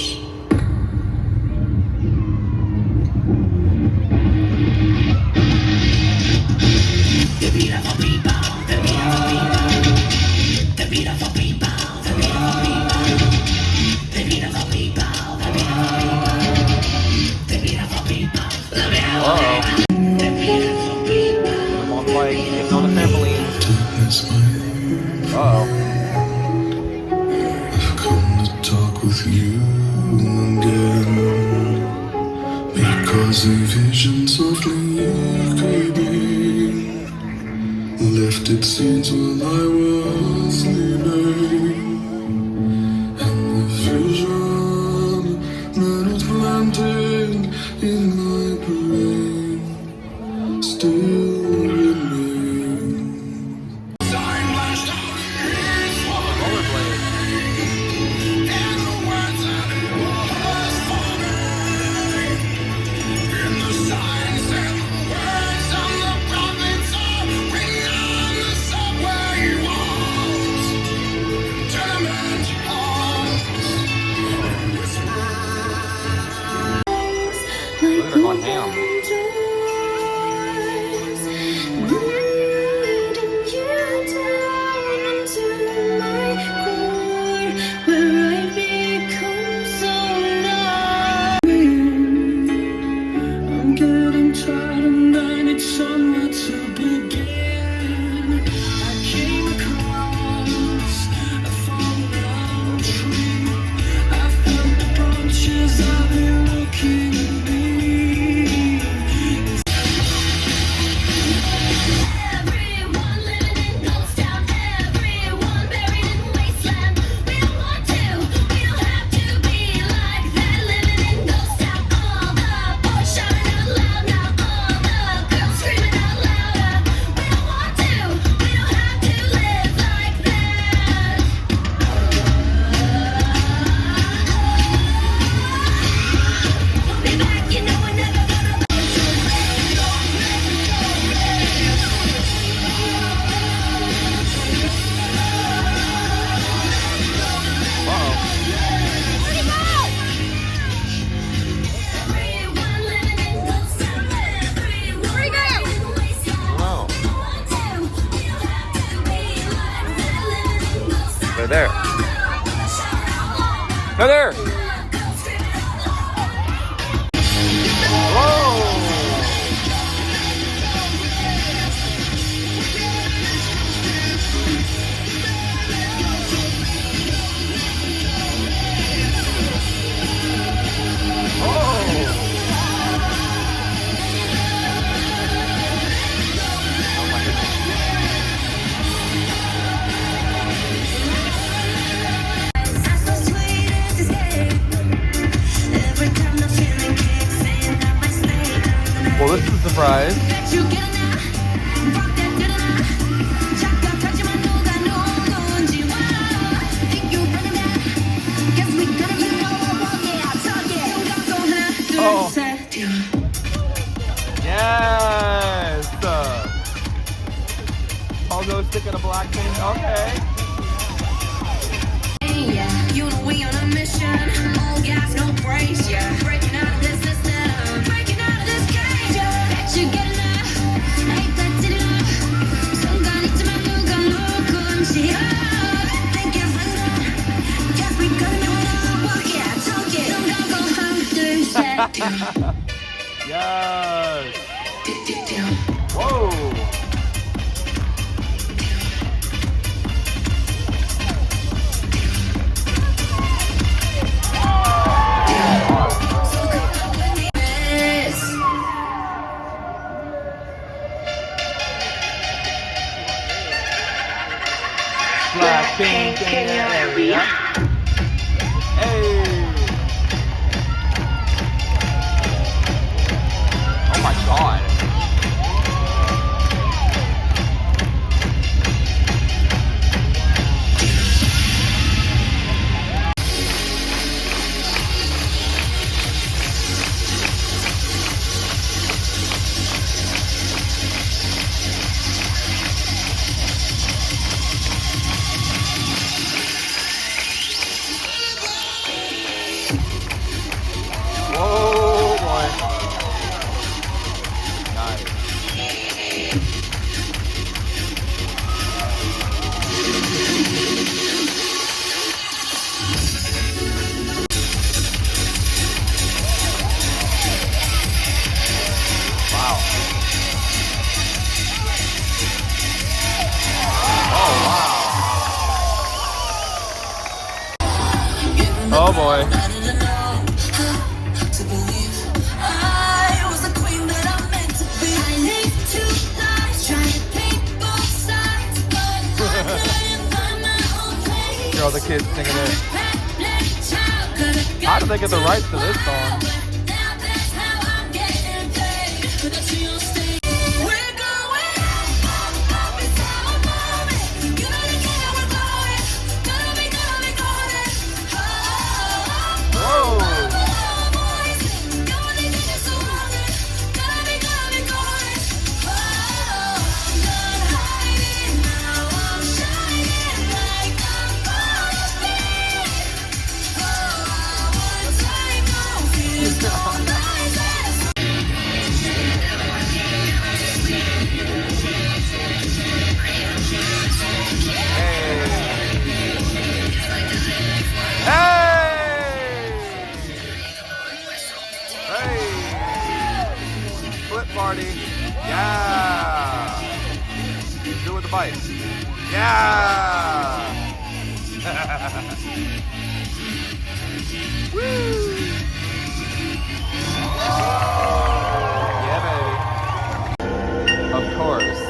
I'm on like getting on the trampoline. Uh-oh. I've come to talk with you again, because a vision softly creeping left its seeds while I was sleeping, and the vision that was planted in my brain still remains. Rollerblade. Look at her going ham. I'm getting tired and I need somewhere to begin. I came across a fallen tree. I felt the branches of it looking at me. Everyone living in Ghost Town, everyone buried in wasteland. We don't want to, we don't have to be like that. Living in Ghost Town, all the boys shouting out loud now, all the girls screaming out louder. We don't want to, we don't have to live like that. We'll be back, you know we're never gonna. Everyone living in Ghost Town, everyone buried in wasteland. Wow. We don't want to, we don't have to be like that. Living in Ghost Town. They're there. All the boys shouting out loud now. They're there. The girls screaming out louder. Whoa! Pogo stick in a Blackpink. Okay. Yeah, you know we on a mission. All gas, no brakes. Yeah, breaking out of this system, breaking out of this cage. Yeah, bet you get enough. Ain't that did enough? 순간 있지만 누가 놓고 움직여? Think you're running. Guess we gonna know it all. Walk it, talk it. Don't go home, 둘, 셋. Yes. Whoa. Blackpink in your area. Hey. Oh my god. Whoa, boy. Nice. Wow. Oh, wow. Oh, boy. Hear all the kids singing it. How did they get the rights to this song? Party. Yeah. Do it with the bike. Yeah. Woo. Yeah, baby. Of course.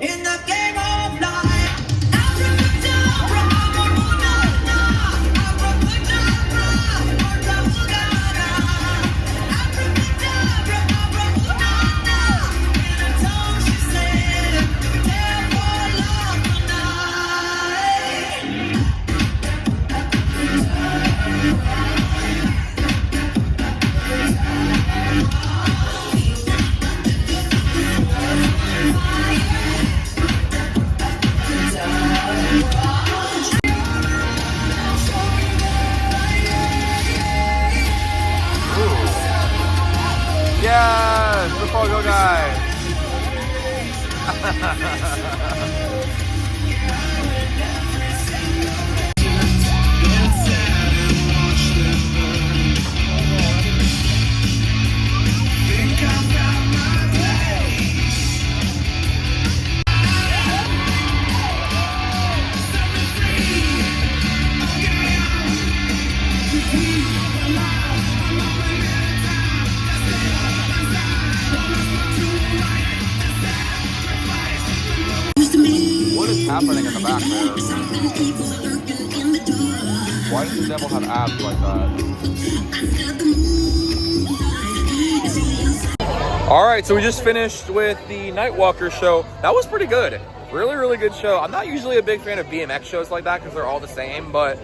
In the game of life. Yes, the Pogo guy. What is happening in the back there? Why does the devil have abs like that? All right, so we just finished with the Nightwalker show. That was pretty good. Really, really good show. I'm not usually a big fan of BMX shows like that because they're all the same, but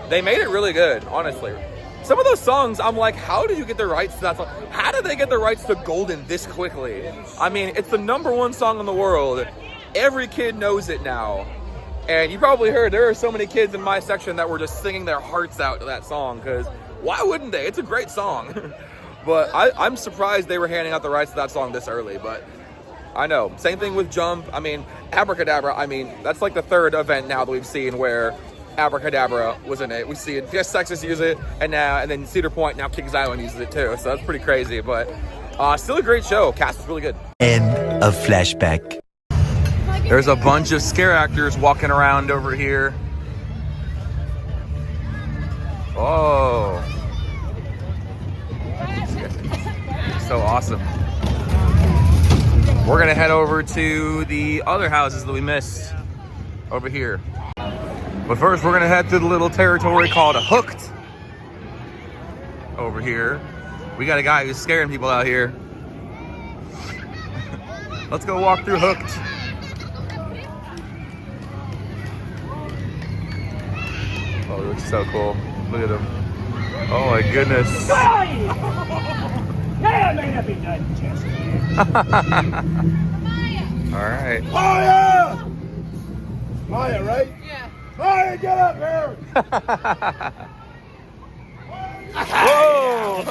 they made it really good, honestly. Some of those songs, I'm like, how did you get the rights to that song? How did they get the rights to Golden this quickly? I mean, it's the #1 song in the world. Every kid knows it now. And you probably heard there are so many kids in my section that were just singing their hearts out to that song, because why wouldn't they? It's a great song. But I'm surprised they were handing out the rights to that song this early, but I know. Same thing with Jump. I mean, Abracadabra, I mean, that's like the 3rd event now that we've seen where Abracadabra was in it. We see it, Yes Texas use it, and then Cedar Point, now Kings Island uses it too, so that's pretty crazy, but still a great show. Cast was really good. End of flashback. There's a bunch of scare actors walking around over here. Oh. So awesome. We're gonna head over to the other houses that we missed over here. But first, we're gonna head to the little territory called Hooked over here. We got a guy who's scaring people out here. Let's go walk through Hooked. Oh, it looks so cool. Look at him. Oh my goodness. That may not be done just All right. Maya! Maya, right? Yeah. Maya, get up here! Whoa!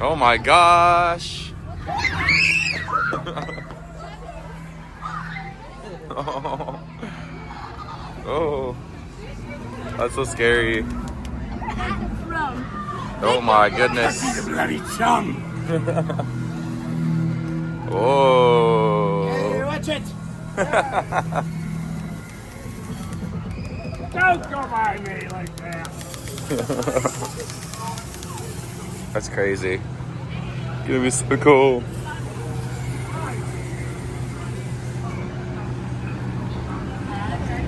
Oh my gosh. Oh. Oh. That's so scary. Oh my goodness. Bloody chum! Oh. Hey, watch it! Don't go by me like that! That's crazy. Gonna be so cool.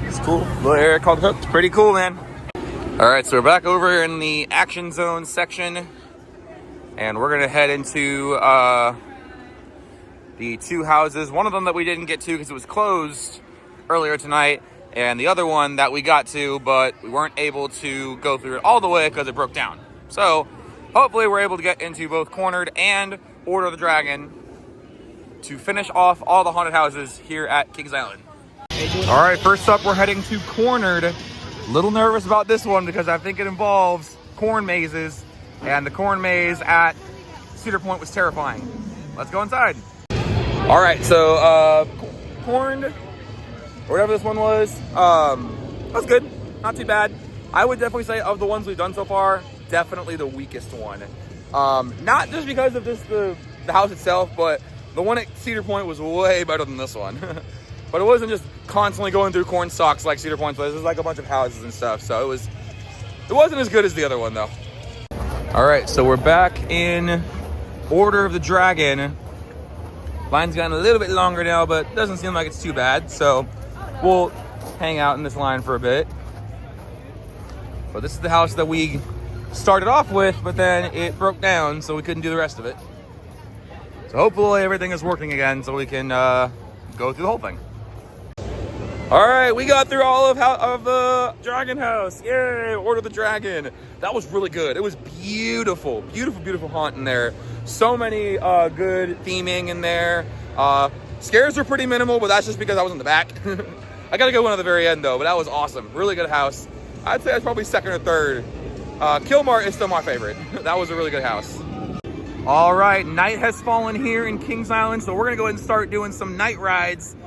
It's cool. Little area called Hooked. Pretty cool, man. All right, so we're back over in the Action Zone section, and we're gonna head into the 2 houses. One of them that we didn't get to because it was closed earlier tonight, and the other one that we got to, but we weren't able to go through it all the way because it broke down. So hopefully we're able to get into both Cornered and Order of the Dragon to finish off all the haunted houses here at Kings Island. All right, first up, we're heading to Cornered. Little nervous about this one because I think it involves corn mazes, and the corn maze at Cedar Point was terrifying. Let's go inside. All right, so Corned, or whatever this one was good, not too bad. I would definitely say of the ones we've done so far, definitely the weakest one. Not just because of just the house itself, but the one at Cedar Point was way better than this one. But it wasn't just constantly going through corn stalks like Cedar Point was. It was like a bunch of houses and stuff. So it wasn't as good as the other one though. All right, so we're back in Order of the Dragon. Line's gotten a little bit longer now, but doesn't seem like it's too bad. So we'll hang out in this line for a bit. But this is the house that we started off with, but then it broke down, so we couldn't do the rest of it. So hopefully everything is working again so we can go through the whole thing. All right, we got through all of the Dragon House. Yay, Order of the Dragon. That was really good. It was beautiful, beautiful, beautiful haunt in there. So many good theming in there. Scares were pretty minimal, but that's just because I was in the back. I gotta go one at the very end though, but that was awesome. Really good house. I'd say that's probably 2nd or 3rd. Kilmar is still my favorite. That was a really good house. All right, night has fallen here in Kings Island, so we're gonna go ahead and start doing some night rides.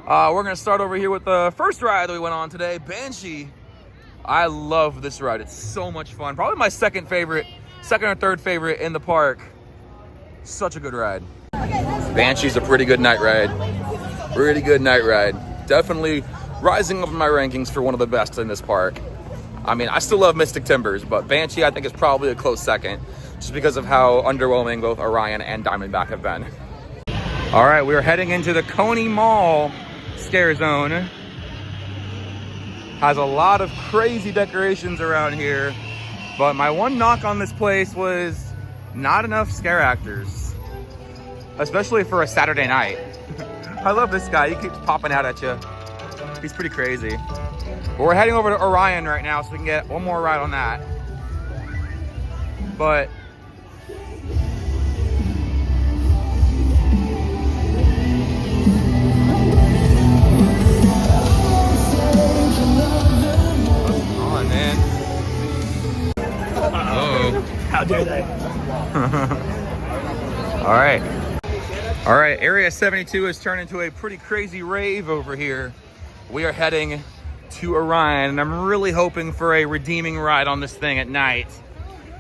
We're gonna start over here with the first ride that we went on today, Banshee. I love this ride. It's so much fun. Probably my second or 3rd favorite in the park. Such a good ride. Banshee's a pretty good night ride. Really good night ride. Definitely rising up in my rankings for one of the best in this park. I mean, I still love Mystic Timbers, but Banshee I think is probably a close second, just because of how underwhelming both Orion and Diamondback have been. All right, we're heading into the Coney Mall Scare Zone. Has a lot of crazy decorations around here, but my one knock on this place was not enough scare actors. especially for a Saturday night. I love this guy. He keeps popping out at you. He's pretty crazy. But we're heading over to Orion right now so we can get one more ride on that. But on, man. Oh. How dare they? All right, Area 72 has turned into a pretty crazy rave over here. We are heading to Orion, and I'm really hoping for a redeeming ride on this thing at night,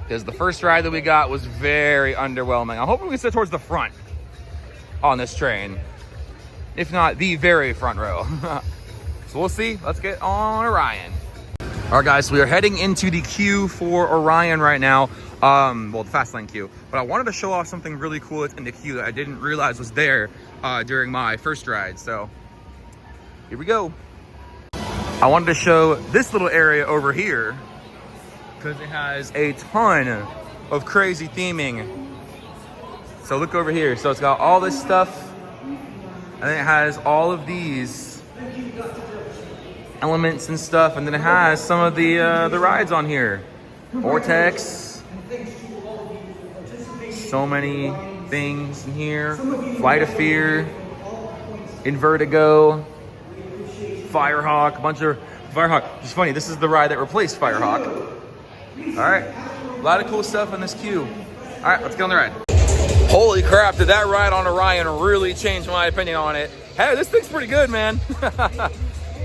because the first ride that we got was very underwhelming. I'm hoping we sit towards the front on this train, if not the very front row. So we'll see. Let's get on Orion. All right, guys, so we are heading into the queue for Orion right now. Well, the fast lane queue. But I wanted to show off something really cool in the queue that I didn't realize was there during my first ride. So here we go. I wanted to show this little area over here because it has a ton of crazy theming. So look over here. So it's got all this stuff, and then it has all of these elements and stuff, and then it has some of the rides on here. Vortex. So many things in here. Flight of Fear, Invertigo, Firehawk, a bunch of Firehawk. It's funny, this is the ride that replaced Firehawk. All right, a lot of cool stuff in this queue. All right, let's get on the ride. Holy crap, did that ride on Orion really change my opinion on it? Hey, this thing's pretty good, man.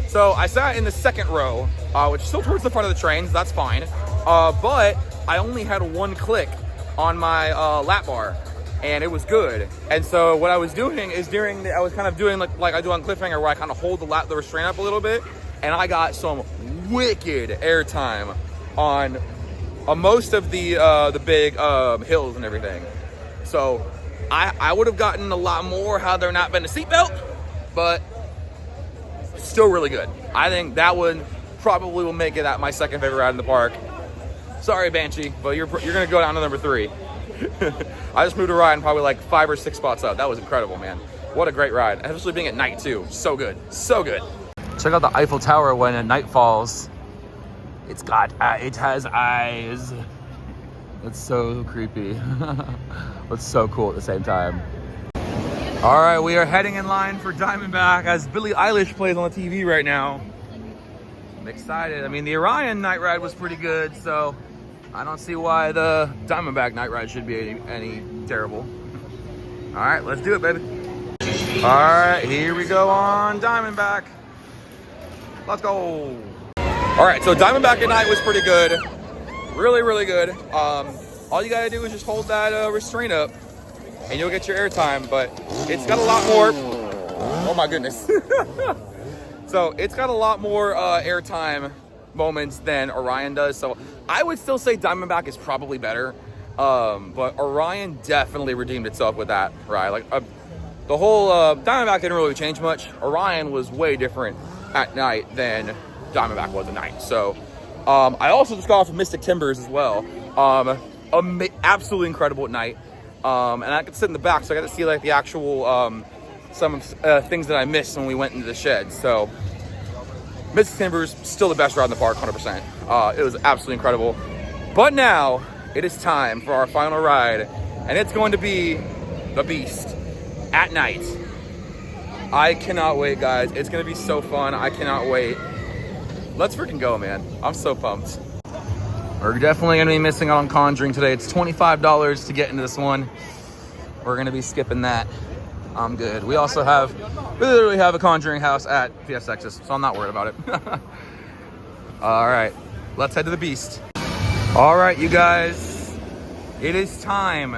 So I sat in the second row, which is still towards the front of the train, so that's fine. But I only had one click on my lap bar, and it was good. And so what I was doing is I was kind of doing like I do on Cliffhanger, where I kind of hold the restraint up a little bit, and I got some wicked airtime on most of the big hills and everything. So I would have gotten a lot more had there not been a seatbelt, but still really good. I think that one probably will make it my second favorite ride in the park. Sorry, Banshee, but you're gonna go down to number 3. I just moved a ride probably like 5 or 6 spots up. That was incredible, man. What a great ride, especially being at night too. So good, so good. Check out the Eiffel Tower when night falls. It has eyes. It's so creepy. It's so cool at the same time. All right, we are heading in line for Diamondback as Billie Eilish plays on the TV right now. I'm excited. I mean, the Orion night ride was pretty good, so I don't see why the Diamondback night ride should be any terrible. All right, let's do it, baby. All right, here we go on Diamondback. Let's go. All right, so Diamondback at night was pretty good. Really, really good. All you gotta do is just hold that restraint up and you'll get your airtime, but it's got a lot more, oh my goodness. So it's got a lot more airtime moments than Orion does. So I would still say Diamondback is probably better. But Orion definitely redeemed itself with that ride. Like the whole Diamondback didn't really change much. Orion was way different at night than Diamondback was at night. So I also just got off of Mystic Timbers as well. Absolutely incredible at night. And I could sit in the back, so I got to see like the actual some things that I missed when we went into the shed. So Mystic Timbers, still the best ride in the park, 100%. It was absolutely incredible. But now it is time for our final ride, and it's going to be the Beast at night. I cannot wait, guys. It's going to be so fun. I cannot wait. Let's freaking go, man. I'm so pumped. We're definitely going to be missing out on Conjuring today. It's $25 to get into this one. We're going to be skipping that. I'm good. We literally have a Conjuring house at PS Texas, so I'm not worried about it. All right, let's head to the Beast. All right, you guys, it is time.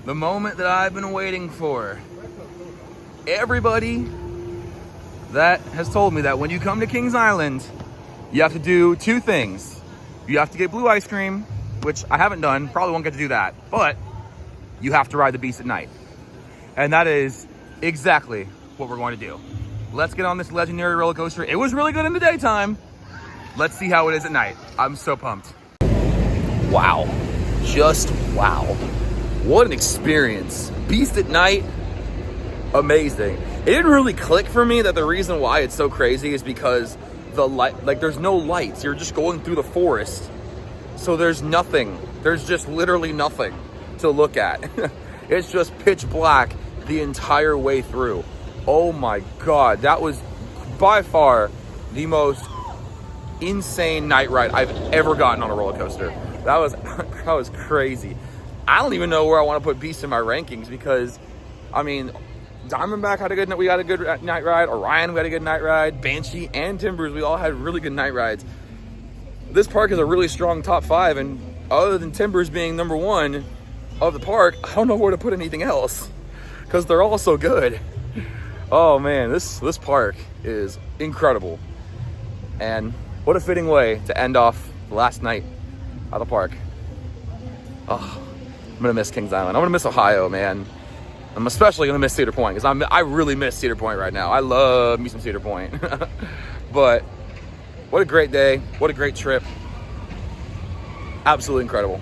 The moment that I've been waiting for. Everybody that has told me that when you come to Kings Island, you have to do 2 things. You have to get blue ice cream, which I haven't done, probably won't get to do that, but you have to ride the Beast at night. And that is exactly what we're going to do. Let's get on this legendary roller coaster. It was really good in the daytime. Let's see how it is at night. I'm so pumped. Wow. Just wow. What an experience. Beast at Night, amazing. It didn't really click for me that the reason why it's so crazy is because the light, like there's no lights. You're just going through the forest. So there's nothing. There's just literally nothing to look at. It's just pitch black the entire way through. Oh my God, that was by far the most insane night ride I've ever gotten on a roller coaster. That was crazy. I don't even know where I want to put Beast in my rankings because, I mean, Diamondback had a good night ride. Orion, we had a good night ride. Banshee and Timbers, we all had really good night rides. This park is a really strong top 5, and other than Timbers being number 1 of the park, I don't know where to put anything else because they're all so good. Oh man, this park is incredible. And what a fitting way to end off the last night of the park. Oh, I'm gonna miss Kings Island. I'm gonna miss Ohio, man. I'm especially gonna miss Cedar Point because I really miss Cedar Point right now. I love me some Cedar Point. But what a great day. What a great trip. Absolutely incredible.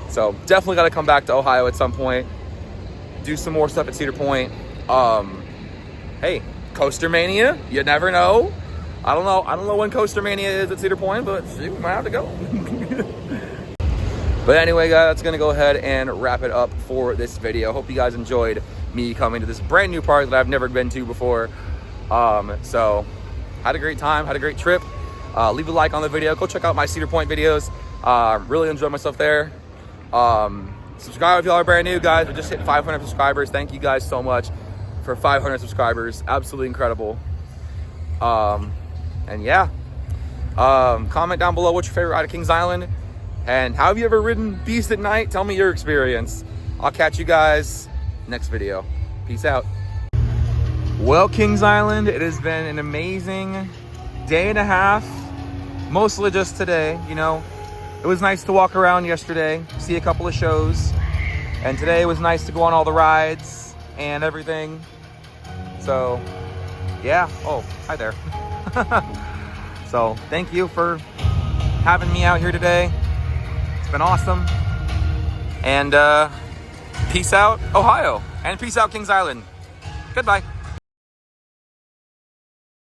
So definitely got to come back to Ohio at some point. Do some more stuff at Cedar Point. Hey, Coaster Mania, you never know. I don't know when Coaster Mania is at Cedar Point, but we might have to go. But anyway, guys, that's going to go ahead and wrap it up for this video. Hope you guys enjoyed me coming to this brand new park that I've never been to before. So, had a great time, had a great trip. Leave a like on the video. Go check out my Cedar Point videos. Really enjoyed myself there. Subscribe if y'all are brand new, guys. We just hit 500 subscribers. Thank you guys so much for 500 subscribers. Absolutely incredible. And yeah, comment down below what's your favorite ride at Kings Island. And how have you ever ridden Beast at Night? Tell me your experience. I'll catch you guys next video. Peace out. Well, Kings Island, it has been an amazing day and a half. Mostly just today, you know. It was nice to walk around yesterday, see a couple of shows. And today it was nice to go on all the rides and everything. So, yeah. Oh, hi there. So, thank you for having me out here today. Been awesome. And peace out Ohio, and peace out Kings Island. Goodbye.